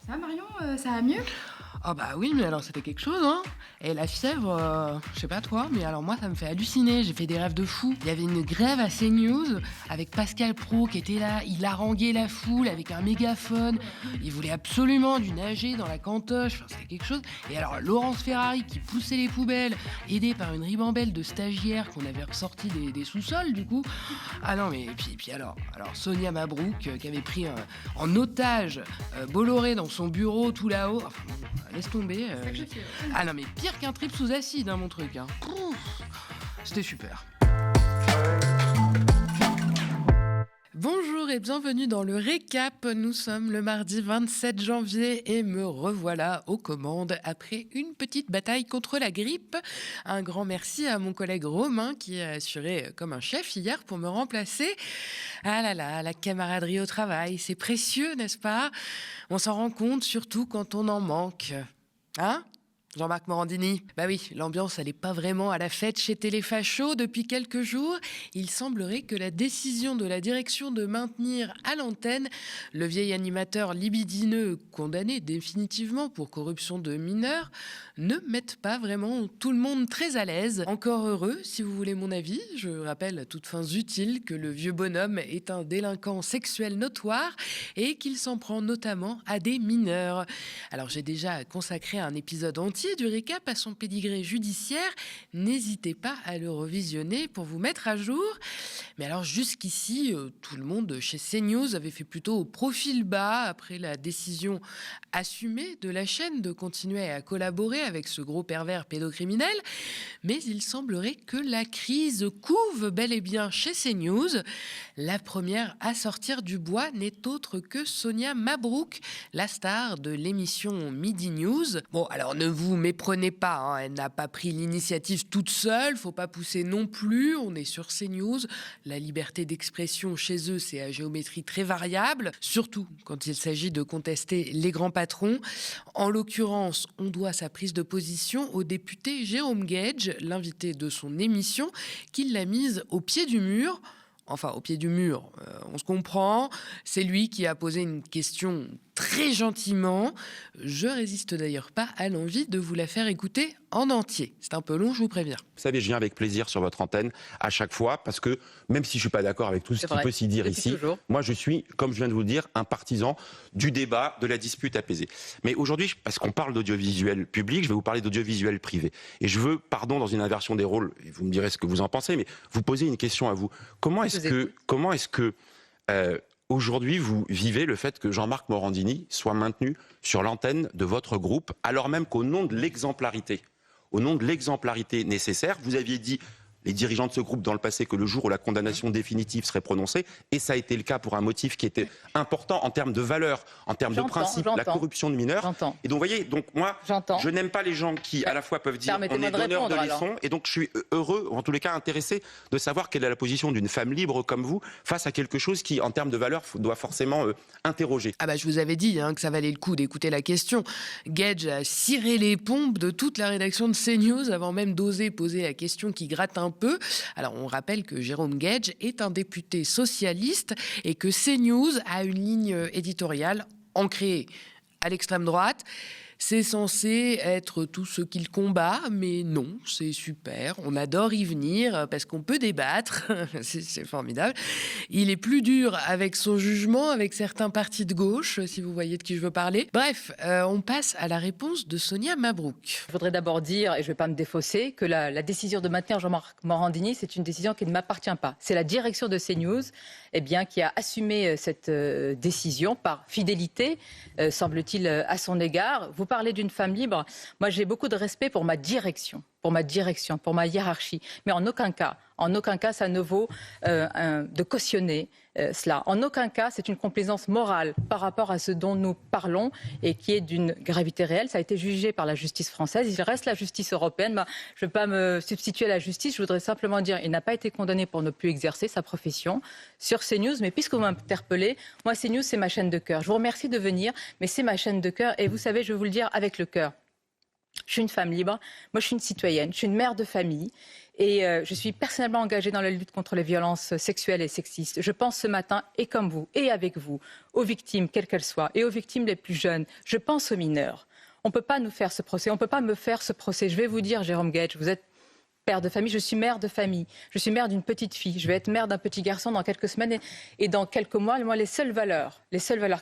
Ça, Marion, ça va mieux? Ah bah oui, mais alors c'était quelque chose, hein. Et la fièvre, je sais pas toi, mais alors moi ça me fait halluciner, j'ai fait des rêves de fou. Il y avait une grève à CNews avec Pascal Praud qui était là, il haranguait la foule avec un mégaphone, il voulait absolument du nager dans la cantoche, enfin c'était quelque chose. Et alors Laurence Ferrari qui poussait les poubelles, aidée par une ribambelle de stagiaires qu'on avait ressortis des sous-sols du coup. Ah non mais puis alors Sonia Mabrouk qui avait pris en otage Bolloré dans son bureau tout là-haut. Enfin, bon, laisse tomber. Ah non mais pire qu'un trip sous acide hein, mon truc. Hein. C'était super. Bonjour et bienvenue dans le récap. Nous sommes le mardi 27 janvier et me revoilà aux commandes après une petite bataille contre la grippe. Un grand merci à mon collègue Romain qui a assuré comme un chef hier pour me remplacer. Ah là là, la camaraderie au travail, c'est précieux, n'est-ce pas? On s'en rend compte surtout quand on en manque. Hein? Jean-Marc Morandini. Bah oui, l'ambiance, elle n'est pas vraiment à la fête chez Téléfacho depuis quelques jours. Il semblerait que la décision de la direction de maintenir à l'antenne le vieil animateur libidineux condamné définitivement pour corruption de mineurs ne mette pas vraiment tout le monde très à l'aise. Encore heureux, si vous voulez mon avis. Je rappelle à toutes fins utiles que le vieux bonhomme est un délinquant sexuel notoire et qu'il s'en prend notamment à des mineurs. Alors j'ai déjà consacré un épisode entier du récap à son pédigré judiciaire. N'hésitez pas à le revisionner pour vous mettre à jour. Mais alors jusqu'ici, tout le monde chez CNews avait fait plutôt au profil bas après la décision assumée de la chaîne de continuer à collaborer avec ce gros pervers pédocriminel. Mais il semblerait que la crise couve bel et bien chez CNews. La première à sortir du bois n'est autre que Sonia Mabrouk, la star de l'émission Midi News. Bon, alors ne vous méprenez pas, hein, elle n'a pas pris l'initiative toute seule, faut pas pousser non plus, on est sur CNews. La liberté d'expression chez eux, c'est à géométrie très variable, surtout quand il s'agit de contester les grands patrons. En l'occurrence, on doit sa prise de position au député Jérôme Guedj, l'invité de son émission, qui l'a mise au pied du mur. Enfin, au pied du mur, on se comprend. C'est lui qui a posé une question très gentiment. Je résiste d'ailleurs pas à l'envie de vous la faire écouter en entier. C'est un peu long, je vous préviens. Vous savez, je viens avec plaisir sur votre antenne à chaque fois parce que même si je suis pas d'accord avec tout ce qui peut s'y dire ici, toujours. Moi je suis, comme je viens de vous le dire, un partisan du débat, de la dispute apaisée. Mais aujourd'hui, parce qu'on parle d'audiovisuel public, je vais vous parler d'audiovisuel privé. Et je veux, pardon, dans une inversion des rôles, et vous me direz ce que vous en pensez, mais vous poser une question à vous. Comment est-ce que aujourd'hui, vous vivez le fait que Jean-Marc Morandini soit maintenu sur l'antenne de votre groupe, alors même qu'au nom de l'exemplarité nécessaire, vous aviez dit, les dirigeants de ce groupe dans le passé, que le jour où la condamnation définitive serait prononcée, et ça a été le cas pour un motif qui était important en termes de valeurs, en termes de principes, la corruption de mineurs. Et donc, vous voyez, moi, je n'aime pas les gens qui, à la fois, peuvent dire on est donneur de leçons, et donc je suis heureux, ou en tous les cas intéressé, de savoir quelle est la position d'une femme libre comme vous, face à quelque chose qui, en termes de valeurs, doit forcément interroger. Ah bah, je vous avais dit que ça valait le coup d'écouter la question. Guedj a ciré les pompes de toute la rédaction de CNews avant même d'oser poser la question qui gratte un peu. Alors, on rappelle que Jérôme Guedj est un député socialiste et que CNews a une ligne éditoriale ancrée à l'extrême droite. C'est censé être tout ce qu'il combat, mais non, c'est super. On adore y venir parce qu'on peut débattre. c'est formidable. Il est plus dur avec son jugement, avec certains partis de gauche, si vous voyez de qui je veux parler. Bref, on passe à la réponse de Sonia Mabrouk. Je voudrais d'abord dire, et je ne vais pas me défausser, que la décision de maintenir Jean-Marc Morandini, c'est une décision qui ne m'appartient pas. C'est la direction de CNews qui a assumé cette décision par fidélité, semble-t-il, à son égard. Vous parlez d'une femme libre. Moi, j'ai beaucoup de respect pour ma direction, pour ma hiérarchie. Mais en aucun cas, ça ne vaut de cautionner cela. En aucun cas, c'est une complaisance morale par rapport à ce dont nous parlons et qui est d'une gravité réelle. Ça a été jugé par la justice française. Il reste la justice européenne. Je ne vais pas me substituer à la justice. Je voudrais simplement dire qu'il n'a pas été condamné pour ne plus exercer sa profession sur CNews. Mais puisque vous m'interpellez, moi, CNews, c'est ma chaîne de cœur. Je vous remercie de venir, mais c'est ma chaîne de cœur. Et vous savez, je vais vous le dire avec le cœur. Je suis une femme libre, moi je suis une citoyenne, je suis une mère de famille. Et je suis personnellement engagée dans la lutte contre les violences sexuelles et sexistes. Je pense ce matin, et comme vous, et avec vous, aux victimes, quelles qu'elles soient, et aux victimes les plus jeunes. Je pense aux mineurs. On ne peut pas nous faire ce procès, on ne peut pas me faire ce procès. Je vais vous dire, Jérôme Guedj, vous êtes père de famille, je suis mère de famille. Je suis mère d'une petite fille. Je vais être mère d'un petit garçon dans quelques semaines et dans quelques mois. Moi, les seules valeurs,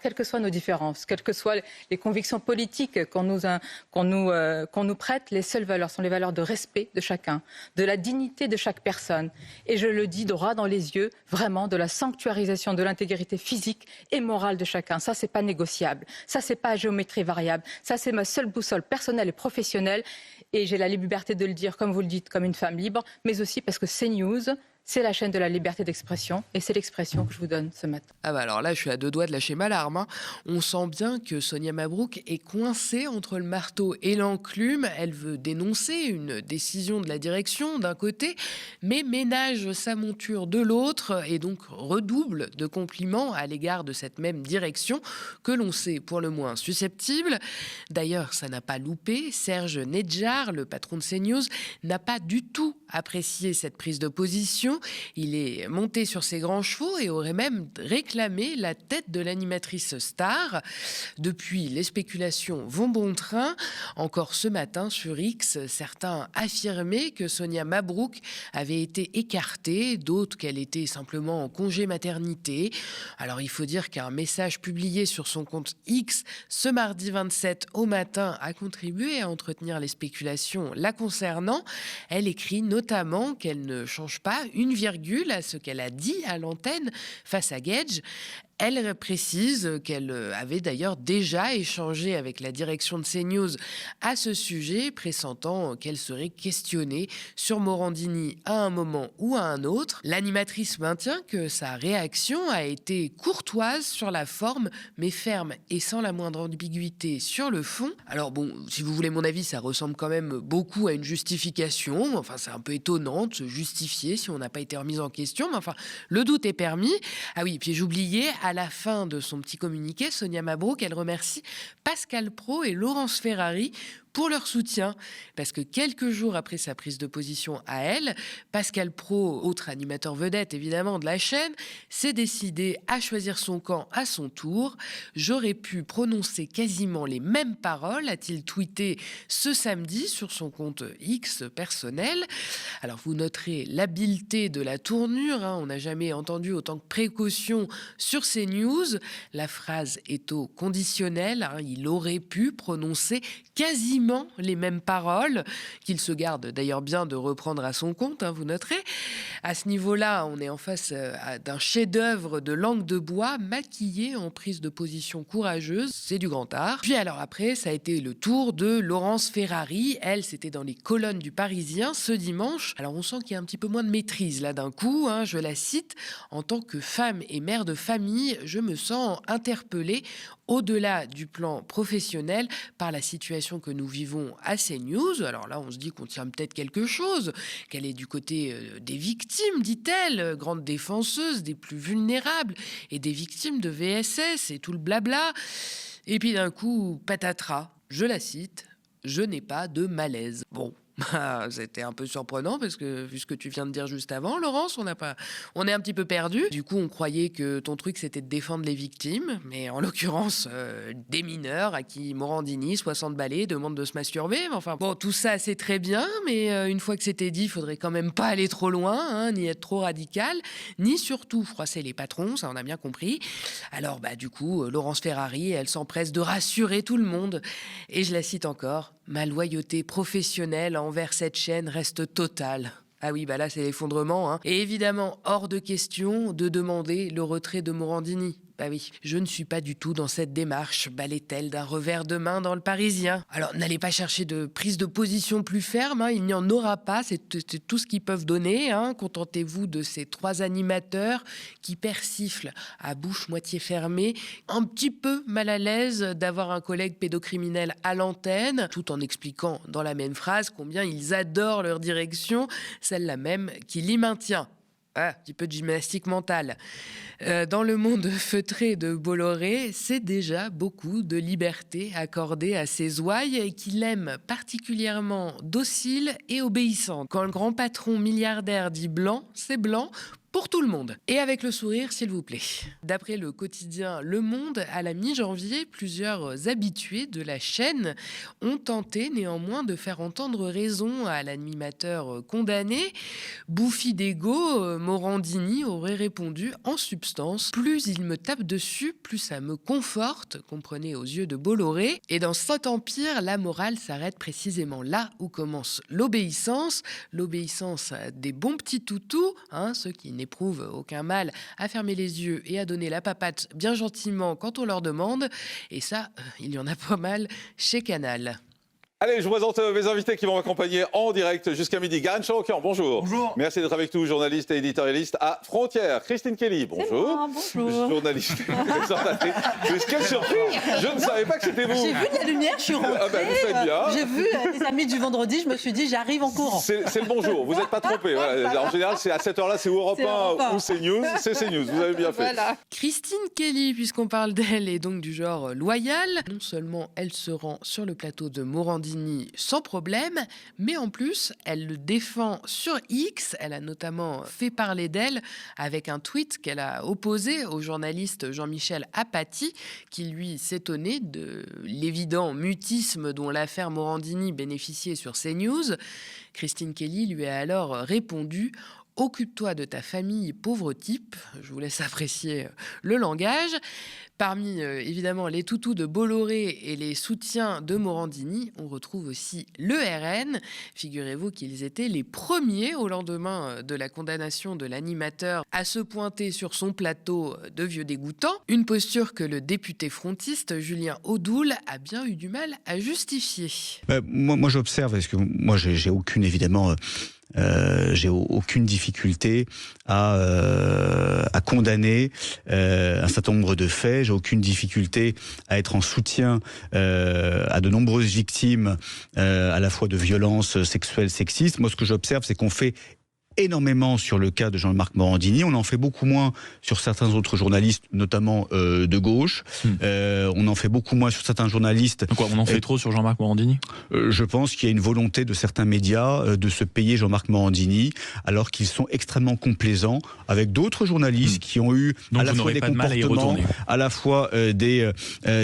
quelles que soient nos différences, quelles que soient les convictions politiques qu'on nous prête, les seules valeurs sont les valeurs de respect de chacun, de la dignité de chaque personne. Et je le dis droit dans les yeux, vraiment, de la sanctuarisation de l'intégrité physique et morale de chacun. Ça, c'est pas négociable. Ça, c'est pas à géométrie variable. Ça, c'est ma seule boussole personnelle et professionnelle. Et j'ai la liberté de le dire, comme vous le dites, comme une femme libre, mais aussi parce que CNews, c'est la chaîne de la liberté d'expression et c'est l'expression que je vous donne ce matin. Ah bah alors là, je suis à 2 doigts de lâcher ma larme. Hein. On sent bien que Sonia Mabrouk est coincée entre le marteau et l'enclume. Elle veut dénoncer une décision de la direction d'un côté, mais ménage sa monture de l'autre et donc redouble de compliments à l'égard de cette même direction que l'on sait pour le moins susceptible. D'ailleurs, ça n'a pas loupé. Serge Nedjar, le patron de CNews, n'a pas du tout apprécié cette prise de position. Il est monté sur ses grands chevaux et aurait même réclamé la tête de l'animatrice star. Depuis, les spéculations vont bon train. Encore ce matin sur X, certains affirmaient que Sonia Mabrouk avait été écartée, d'autres qu'elle était simplement en congé maternité. Alors il faut dire qu'un message publié sur son compte X ce mardi 27 au matin a contribué à entretenir les spéculations la concernant. Elle écrit notamment qu'elle ne change pas une virgule à ce qu'elle a dit à l'antenne face à Guedj. Elle précise qu'elle avait d'ailleurs déjà échangé avec la direction de CNews à ce sujet, pressentant qu'elle serait questionnée sur Morandini à un moment ou à un autre. L'animatrice maintient que sa réaction a été courtoise sur la forme, mais ferme et sans la moindre ambiguïté sur le fond. Alors bon, si vous voulez mon avis, ça ressemble quand même beaucoup à une justification. Enfin, c'est un peu étonnant de se justifier si on n'a pas été remis en question. Mais enfin, le doute est permis. Ah oui, puis j'oubliais, à la fin de son petit communiqué, Sonia Mabrouk, elle remercie Pascal Praud et Laurence Ferrari pour leur soutien. Parce que quelques jours après sa prise de position à elle, Pascal Praud, autre animateur vedette évidemment de la chaîne, s'est décidé à choisir son camp à son tour. J'aurais pu prononcer quasiment les mêmes paroles, a-t-il tweeté ce samedi sur son compte X personnel. Alors vous noterez l'habileté de la tournure, hein. On n'a jamais entendu autant de précautions sur CNews. La phrase est au conditionnel, hein. Il aurait pu prononcer quasiment les mêmes paroles, qu'il se garde d'ailleurs bien de reprendre à son compte, hein, vous noterez. À ce niveau-là, on est en face d'un chef-d'œuvre de langue de bois maquillé en prise de position courageuse. C'est du grand art. Puis alors après, ça a été le tour de Laurence Ferrari. Elle, c'était dans les colonnes du Parisien ce dimanche. Alors on sent qu'il y a un petit peu moins de maîtrise là d'un coup, hein, je la cite. En tant que femme et mère de famille, je me sens interpellée au-delà du plan professionnel par la situation que nous vivons à CNews. Alors là, on se dit qu'on tient peut-être quelque chose, qu'elle est du côté des victimes, dit-elle, grande défenseuse des plus vulnérables et des victimes de VSS et tout le blabla. Et puis d'un coup, patatras, je la cite, « Je n'ai pas de malaise ». Bon. C'était un peu surprenant parce que vu ce que tu viens de dire juste avant, Laurence, on est un petit peu perdu. Du coup, on croyait que ton truc c'était de défendre les victimes, mais en l'occurrence des mineurs à qui Morandini, 60 balais, demande de se masturber. Enfin bon, tout ça c'est très bien, mais une fois que c'était dit, il faudrait quand même pas aller trop loin, hein, ni être trop radical, ni surtout froisser les patrons, ça on a bien compris. Alors du coup, Laurence Ferrari, elle s'empresse de rassurer tout le monde, et je la cite encore. Ma loyauté professionnelle envers cette chaîne reste totale. Ah oui, là, c'est l'effondrement. Hein. Et évidemment, hors de question de demander le retrait de Morandini. Bah oui, je ne suis pas du tout dans cette démarche, balait-elle d'un revers de main dans le Parisien. Alors, n'allez pas chercher de prise de position plus ferme, hein, il n'y en aura pas, c'est tout ce qu'ils peuvent donner. Hein. Contentez-vous de ces 3 animateurs qui persiflent à bouche moitié fermée, un petit peu mal à l'aise d'avoir un collègue pédocriminel à l'antenne, tout en expliquant dans la même phrase combien ils adorent leur direction, celle-là même qui l'y maintient. un petit peu de gymnastique mentale. Dans le monde feutré de Bolloré, c'est déjà beaucoup de liberté accordée à ses ouailles qu'il aime particulièrement docile et obéissante. Quand le grand patron milliardaire dit blanc, c'est blanc. Pour tout le monde. Et avec le sourire, s'il vous plaît. D'après le quotidien Le Monde, à la mi-janvier, plusieurs habitués de la chaîne ont tenté néanmoins de faire entendre raison à l'animateur condamné. Bouffi d'ego, Morandini aurait répondu en substance « Plus il me tape dessus, plus ça me conforte », comprenez aux yeux de Bolloré. Et dans cet empire, la morale s'arrête précisément là où commence l'obéissance. L'obéissance des bons petits toutous, ceux qui n'éprouvent aucun mal à fermer les yeux et à donner la papate bien gentiment quand on leur demande. Et ça, il y en a pas mal chez Canal. Allez, je vous présente mes invités qui vont m'accompagner en direct jusqu'à midi. Garenne Charoquian, bonjour. Bonjour. Merci d'être avec nous, journaliste et éditorialiste à Frontières. Christine Kelly, bonjour. Moi, bonjour. Journaliste. Quelle surprise. Je ne savais pas que c'était vous. J'ai vu de la lumière, je suis rentrée. Vous faites bien. J'ai vu les amis du vendredi, je me suis dit, j'arrive en courant. C'est le bonjour, vous n'êtes pas trompé. Voilà. En général, c'est à cette heure-là, c'est Europe 1 ou CNews. C'est CNews, vous avez bien fait. Voilà. Christine Kelly, puisqu'on parle d'elle, est donc du genre loyal. Non seulement elle se rend sur le plateau de Morandini sans problème, mais en plus, elle le défend sur X. Elle a notamment fait parler d'elle avec un tweet qu'elle a opposé au journaliste Jean-Michel Apathy, qui lui s'étonnait de l'évident mutisme dont l'affaire Morandini bénéficiait sur CNews. Christine Kelly lui a alors répondu « Occupe-toi de ta famille, pauvre type ». Je vous laisse apprécier le langage. Parmi, évidemment, les toutous de Bolloré et les soutiens de Morandini, on retrouve aussi le RN. Figurez-vous qu'ils étaient les premiers, au lendemain de la condamnation de l'animateur, à se pointer sur son plateau de vieux dégoûtants. Une posture que le député frontiste Julien Audoul a bien eu du mal à justifier. Moi j'observe, parce que moi j'ai aucune, évidemment... j'ai aucune difficulté à condamner un certain nombre de faits. J'ai aucune difficulté à être en soutien à de nombreuses victimes à la fois de violences sexuelles, sexistes. Moi, ce que j'observe, c'est qu'on fait énormément sur le cas de Jean-Marc Morandini. On en fait beaucoup moins sur certains autres journalistes, notamment de gauche. On en fait beaucoup moins sur certains journalistes. Quoi, on en fait trop sur Jean-Marc Morandini ? Je pense qu'il y a une volonté de certains médias de se payer Jean-Marc Morandini, alors qu'ils sont extrêmement complaisants avec d'autres journalistes qui ont eu donc à la fois des comportements, à la fois des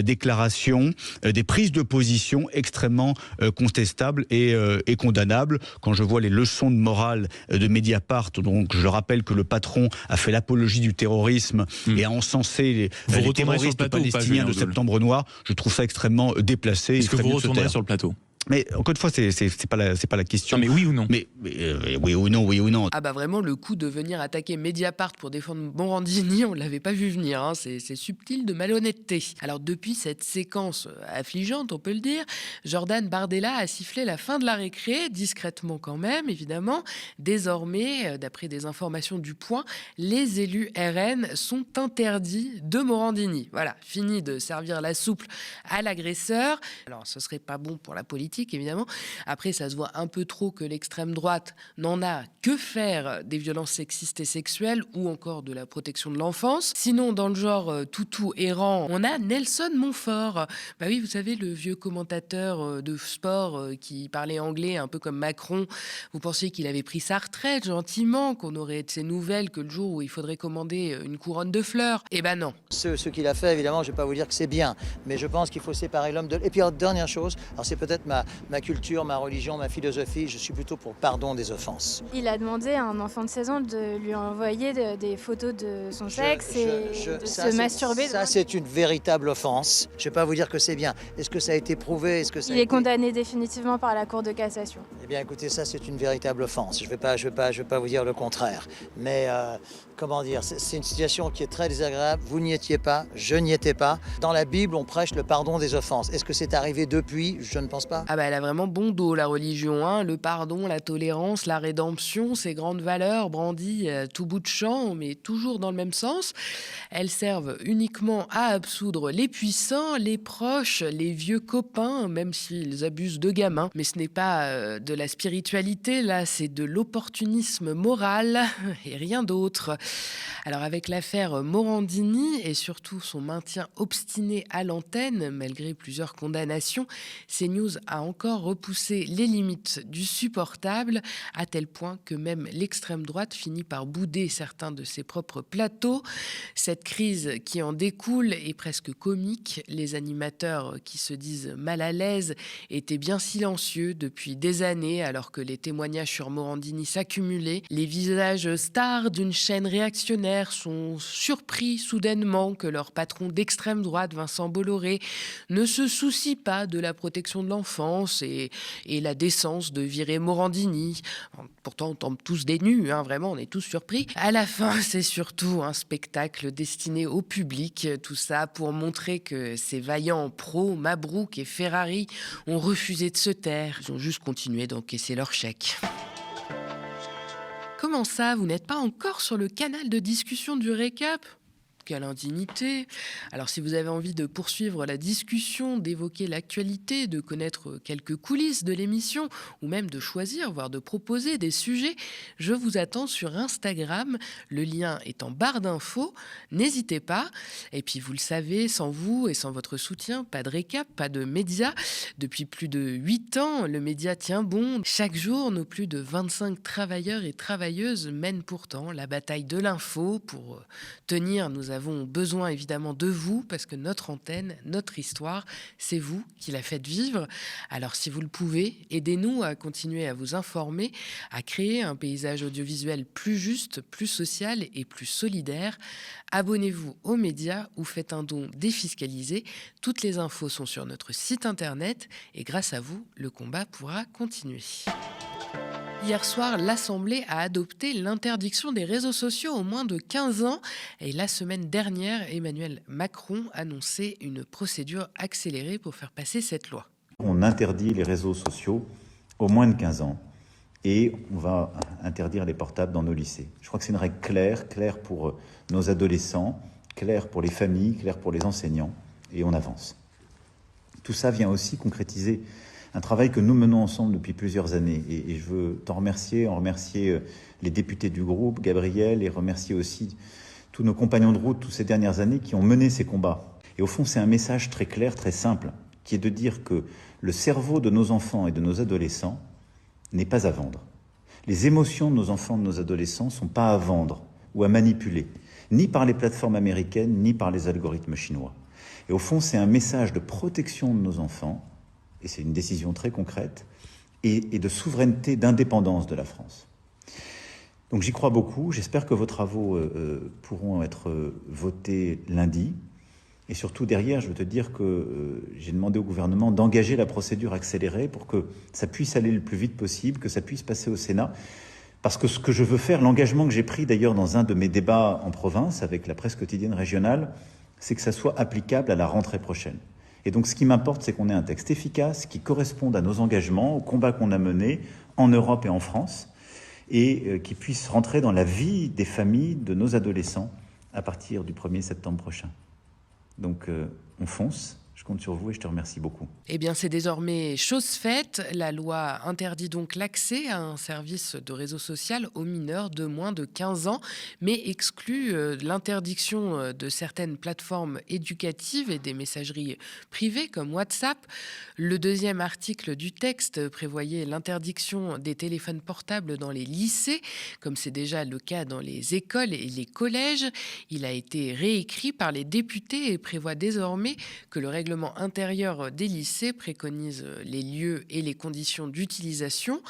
déclarations, des prises de position extrêmement contestables et condamnables. Quand je vois les leçons de morale de Mediapart, donc je rappelle que le patron a fait l'apologie du terrorisme et a encensé les terroristes palestiniens de Septembre Noir, je trouve ça extrêmement déplacé. Est-ce que vous retournerez sur le plateau ? Mais encore une fois, c'est pas la question. Non, mais oui ou non ? Mais oui ou non. Ah bah vraiment, le coup de venir attaquer Mediapart pour défendre Morandini, on l'avait pas vu venir. C'est subtil de malhonnêteté. Alors depuis cette séquence affligeante, on peut le dire, Jordan Bardella a sifflé la fin de la récré, discrètement quand même, évidemment. Désormais, d'après des informations du Point, les élus RN sont interdits de Morandini. Voilà, fini de servir la soupe à l'agresseur. Alors ce serait pas bon pour la politique, évidemment. Après, ça se voit un peu trop que l'extrême droite n'en a que faire des violences sexistes et sexuelles ou encore de la protection de l'enfance. Sinon, dans le genre toutou errant, on a Nelson Montfort. Bah oui, vous savez, le vieux commentateur de sport qui parlait anglais un peu comme Macron. Vous pensiez qu'il avait pris sa retraite gentiment, qu'on aurait de ses nouvelles que le jour où il faudrait commander une couronne de fleurs. Eh ben non. Ce qu'il a fait, évidemment, je ne vais pas vous dire que c'est bien, mais je pense qu'il faut séparer l'homme de... Et puis, dernière chose, alors c'est peut-être ma culture, ma religion, ma philosophie, je suis plutôt pour le pardon des offenses. Il a demandé à un enfant de 16 ans de lui envoyer des photos de son sexe et de se masturber. Ça, c'est une véritable offense. Je ne vais pas vous dire que c'est bien. Est-ce que ça a été prouvé? Il est condamné définitivement par la Cour de cassation. Eh bien, écoutez, ça, c'est une véritable offense. Je ne vais pas vous dire le contraire. Mais, comment dire, c'est une situation qui est très désagréable. Vous n'y étiez pas, je n'y étais pas. Dans la Bible, on prêche le pardon des offenses. Est-ce que c'est arrivé depuis? Je ne pense pas. Ah bah elle a vraiment bon dos, la religion, hein. Le pardon, la tolérance, la rédemption, ces grandes valeurs brandies à tout bout de champ, mais toujours dans le même sens. Elles servent uniquement à absoudre les puissants, les proches, les vieux copains, même s'ils abusent de gamins. Mais ce n'est pas de la spiritualité, là, c'est de l'opportunisme moral et rien d'autre. Alors avec l'affaire Morandini et surtout son maintien obstiné à l'antenne, malgré plusieurs condamnations, CNews a encore repoussé les limites du supportable, à tel point que même l'extrême droite finit par bouder certains de ses propres plateaux. Cette crise qui en découle est presque comique. Les animateurs qui se disent mal à l'aise étaient bien silencieux depuis des années, alors que les témoignages sur Morandini s'accumulaient. Les visages stars d'une chaîne réactionnaire sont surpris soudainement que leur patron d'extrême droite, Vincent Bolloré, ne se soucie pas de la protection de l'enfance et la décence de virer Morandini. Pourtant, on tombe tous des nues, hein, vraiment, on est tous surpris. À la fin, c'est surtout un spectacle destiné au public. Tout ça pour montrer que ces vaillants pros, Mabrouk et Ferrari, ont refusé de se taire. Ils ont juste continué d'encaisser leur chèque. Comment ça, vous n'êtes pas encore sur le canal de discussion du récap ? Quelle indignité! Alors si vous avez envie de poursuivre la discussion, d'évoquer l'actualité, de connaître quelques coulisses de l'émission, ou même de choisir, voire de proposer des sujets, je vous attends sur Instagram. Le lien est en barre d'infos. N'hésitez pas. Et puis vous le savez, sans vous et sans votre soutien, pas de récap, pas de média. Depuis plus de 8 ans, le média tient bon. Chaque jour, nos plus de 25 travailleurs et travailleuses mènent pourtant la bataille de l'info. Pour tenir, nous avons besoin évidemment de vous, parce que notre antenne, notre histoire, c'est vous qui la faites vivre. Alors si vous le pouvez, aidez-nous à continuer à vous informer, à créer un paysage audiovisuel plus juste, plus social et plus solidaire. Abonnez-vous aux médias ou faites un don défiscalisé. Toutes les infos sont sur notre site internet et grâce à vous, le combat pourra continuer. Hier soir, l'Assemblée a adopté l'interdiction des réseaux sociaux aux moins de 15 ans. Et la semaine dernière, Emmanuel Macron annonçait une procédure accélérée pour faire passer cette loi. On interdit les réseaux sociaux aux moins de 15 ans et on va interdire les portables dans nos lycées. Je crois que c'est une règle claire pour nos adolescents, claire pour les familles, claire pour les enseignants, et on avance. Tout ça vient aussi concrétiser un travail que nous menons ensemble depuis plusieurs années. Et je veux t'en remercier, les députés du groupe, Gabriel, et remercier aussi tous nos compagnons de route, toutes ces dernières années, qui ont mené ces combats. Et au fond, c'est un message très clair, très simple, qui est de dire que le cerveau de nos enfants et de nos adolescents n'est pas à vendre. Les émotions de nos enfants et de nos adolescents ne sont pas à vendre ou à manipuler, ni par les plateformes américaines, ni par les algorithmes chinois. Et au fond, c'est un message de protection de nos enfants, et c'est une décision très concrète, et de souveraineté, d'indépendance de la France. Donc j'y crois beaucoup, j'espère que vos travaux pourront être votés lundi, et surtout derrière, je veux te dire que j'ai demandé au gouvernement d'engager la procédure accélérée pour que ça puisse aller le plus vite possible, que ça puisse passer au Sénat, parce que ce que je veux faire, l'engagement que j'ai pris d'ailleurs dans un de mes débats en province avec la presse quotidienne régionale, c'est que ça soit applicable à la rentrée prochaine. Et donc ce qui m'importe, c'est qu'on ait un texte efficace qui corresponde à nos engagements, au combat qu'on a mené en Europe et en France, et qui puisse rentrer dans la vie des familles, de nos adolescents, à partir du 1er septembre prochain. Donc on fonce. Je compte sur vous et je te remercie beaucoup. Eh bien, c'est désormais chose faite. La loi interdit donc l'accès à un service de réseau social aux mineurs de moins de 15 ans, mais exclut l'interdiction de certaines plateformes éducatives et des messageries privées comme WhatsApp. Le deuxième article du texte prévoyait l'interdiction des téléphones portables dans les lycées, comme c'est déjà le cas dans les écoles et les collèges. Il a été réécrit par les députés et prévoit désormais que le règlement intérieur des lycées préconise les lieux et les conditions d'utilisation.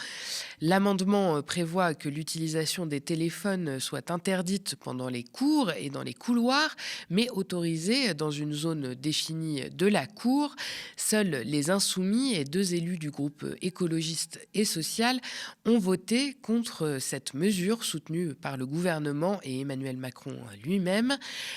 L'amendement prévoit que l'utilisation des téléphones soit interdite pendant les cours et dans les couloirs, mais autorisée dans une zone définie de la cour. Seuls les insoumis et 2 élus du groupe écologiste et social ont voté contre cette mesure soutenue par le gouvernement et Emmanuel Macron lui-même.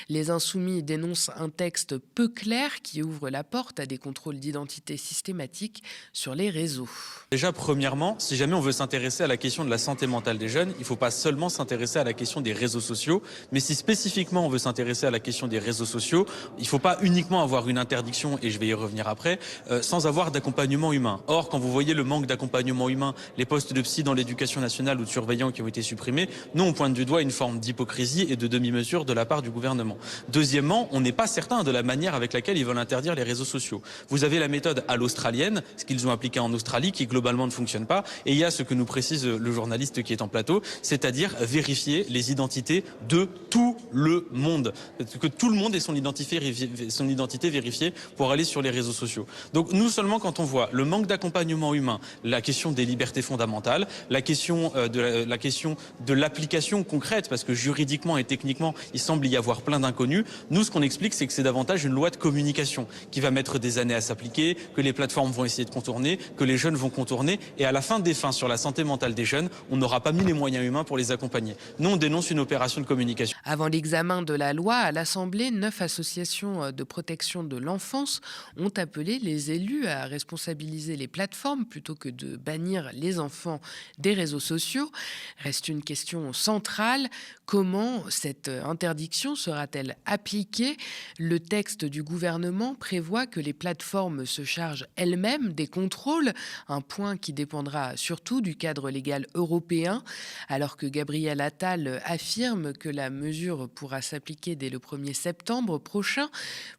Les insoumis dénoncent un texte peu clair qui ouvre la porte à des contrôles d'identité systématiques sur les réseaux. Déjà, premièrement, si jamais on veut s'intéresser à la question de la santé mentale des jeunes, il ne faut pas seulement s'intéresser à la question des réseaux sociaux, mais si spécifiquement on veut s'intéresser à la question des réseaux sociaux, il ne faut pas uniquement avoir une interdiction, et je vais y revenir après, sans avoir d'accompagnement humain. Or, quand vous voyez le manque d'accompagnement humain, les postes de psy dans l'éducation nationale ou de surveillants qui ont été supprimés, nous on pointe du doigt une forme d'hypocrisie et de demi-mesure de la part du gouvernement. Deuxièmement, on n'est pas certain de la manière avec laquelle ils veulent interdire les réseaux sociaux. Vous avez la méthode à l'australienne, ce qu'ils ont appliqué en Australie, qui globalement ne fonctionne pas, et il y a ce que nous précise le journaliste qui est en plateau, c'est-à-dire vérifier les identités de tout le monde, que tout le monde ait son identité vérifiée pour aller sur les réseaux sociaux. Donc nous seulement quand on voit le manque d'accompagnement humain, la question des libertés fondamentales, la question de l'application concrète, parce que juridiquement et techniquement, il semble y avoir plein d'inconnus. Nous, ce qu'on explique, c'est que c'est davantage une loi de communication qui va mettre des années à s'appliquer, que les plateformes vont essayer de contourner, que les jeunes vont contourner, et à la fin des fins sur la santé mentale des jeunes, on n'aura pas mis les moyens humains pour les accompagner. Nous, on dénonce une opération de communication. Avant l'examen de la loi à l'Assemblée, 9 associations de protection de l'enfance ont appelé les élus à responsabiliser les plateformes plutôt que de bannir les enfants des réseaux sociaux. Reste une question centrale. Comment cette interdiction sera-t-elle appliquée? Le texte du gouvernement prévoit que les plateformes se chargent elles-mêmes des contrôles, un point qui dépendra surtout du cadre légal européen, alors que Gabriel Attal affirme que la mesure pourra s'appliquer dès le 1er septembre prochain.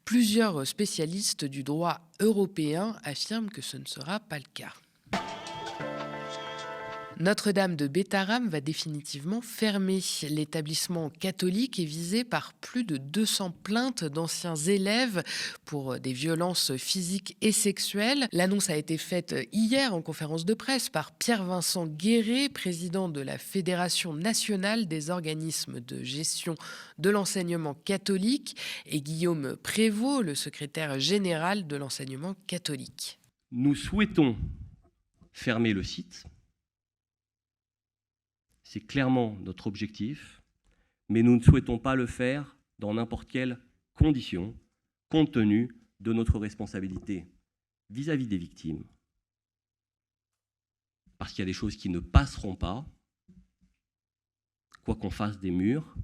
Plusieurs spécialistes du droit européen affirment que ce ne sera pas le cas. Notre-Dame de Bétharram va définitivement fermer. L'établissement catholique est visé par plus de 200 plaintes d'anciens élèves pour des violences physiques et sexuelles. L'annonce a été faite hier en conférence de presse par Pierre-Vincent Guéret, président de la Fédération nationale des organismes de gestion de l'enseignement catholique, et Guillaume Prévost, le secrétaire général de l'enseignement catholique. Nous souhaitons fermer le site. C'est clairement notre objectif, mais nous ne souhaitons pas le faire dans n'importe quelle condition, compte tenu de notre responsabilité vis-à-vis des victimes. Parce qu'il y a des choses qui ne passeront pas, quoi qu'on fasse des murs,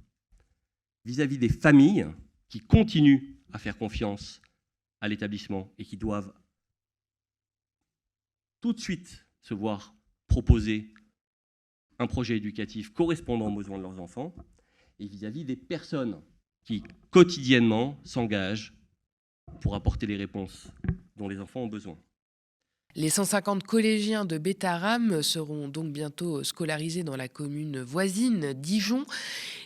vis-à-vis des familles qui continuent à faire confiance à l'établissement et qui doivent tout de suite se voir proposer un projet éducatif correspondant aux besoins de leurs enfants, et vis-à-vis des personnes qui quotidiennement s'engagent pour apporter les réponses dont les enfants ont besoin. Les 150 collégiens de Bétharram seront donc bientôt scolarisés dans la commune voisine, Dijon.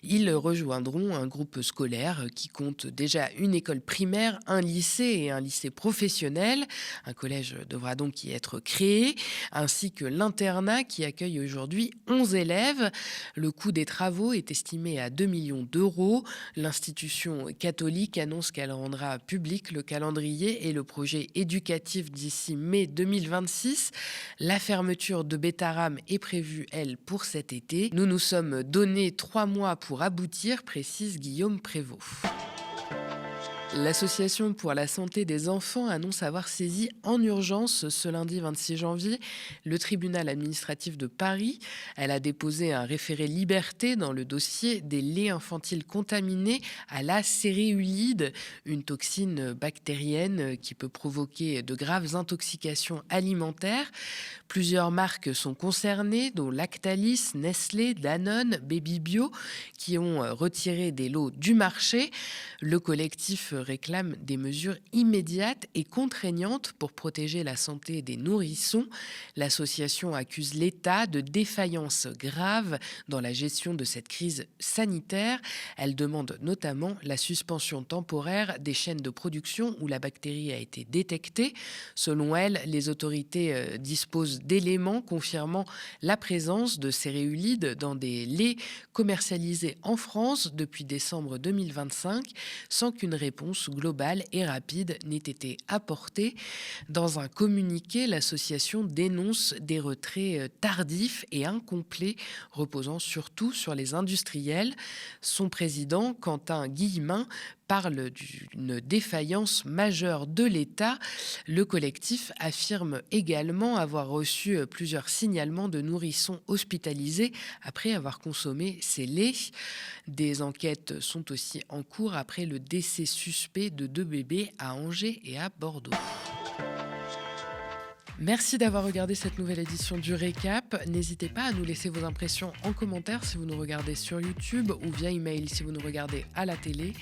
Ils rejoindront un groupe scolaire qui compte déjà une école primaire, un lycée et un lycée professionnel. Un collège devra donc y être créé, ainsi que l'internat qui accueille aujourd'hui 11 élèves. Le coût des travaux est estimé à 2 millions d'euros. L'institution catholique annonce qu'elle rendra public le calendrier et le projet éducatif d'ici mai 2026. La fermeture de Bétharram est prévue, elle, pour cet été. Nous nous sommes donné 3 mois pour aboutir, précise Guillaume Prévost. L'Association pour la santé des enfants annonce avoir saisi en urgence ce lundi 26 janvier le tribunal administratif de Paris. Elle a déposé un référé liberté dans le dossier des laits infantiles contaminés à la céréulide, une toxine bactérienne qui peut provoquer de graves intoxications alimentaires. Plusieurs marques sont concernées, dont Lactalis, Nestlé, Danone, Baby Bio, qui ont retiré des lots du marché. Le collectif réclame des mesures immédiates et contraignantes pour protéger la santé des nourrissons. L'association accuse l'État de défaillance grave dans la gestion de cette crise sanitaire. Elle demande notamment la suspension temporaire des chaînes de production où la bactérie a été détectée. Selon elle, les autorités disposent d'éléments confirmant la présence de céréulides dans des laits commercialisés en France depuis décembre 2025, sans qu'une réponse globale et rapide n'ait été apportée. Dans un communiqué, l'association dénonce des retraits tardifs et incomplets, reposant surtout sur les industriels. Son président, Quentin Guillemin, parle d'une défaillance majeure de l'État. Le collectif affirme également avoir reçu plusieurs signalements de nourrissons hospitalisés après avoir consommé ces laits. Des enquêtes sont aussi en cours après le décès suspect de 2 bébés à Angers et à Bordeaux. Merci d'avoir regardé cette nouvelle édition du Récap. N'hésitez pas à nous laisser vos impressions en commentaire si vous nous regardez sur YouTube ou via email si vous nous regardez à la télé.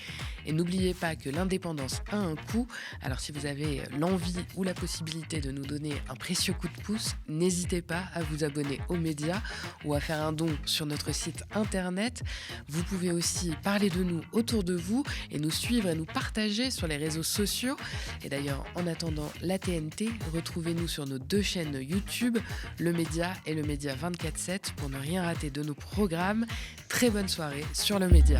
Et n'oubliez pas que l'indépendance a un coût. Alors si vous avez l'envie ou la possibilité de nous donner un précieux coup de pouce, n'hésitez pas à vous abonner aux médias ou à faire un don sur notre site internet. Vous pouvez aussi parler de nous autour de vous et nous suivre et nous partager sur les réseaux sociaux. Et d'ailleurs, en attendant la TNT, retrouvez-nous sur nos 2 chaînes YouTube, Le Média et Le Média 24/7 pour ne rien rater de nos programmes. Très bonne soirée sur Le Média.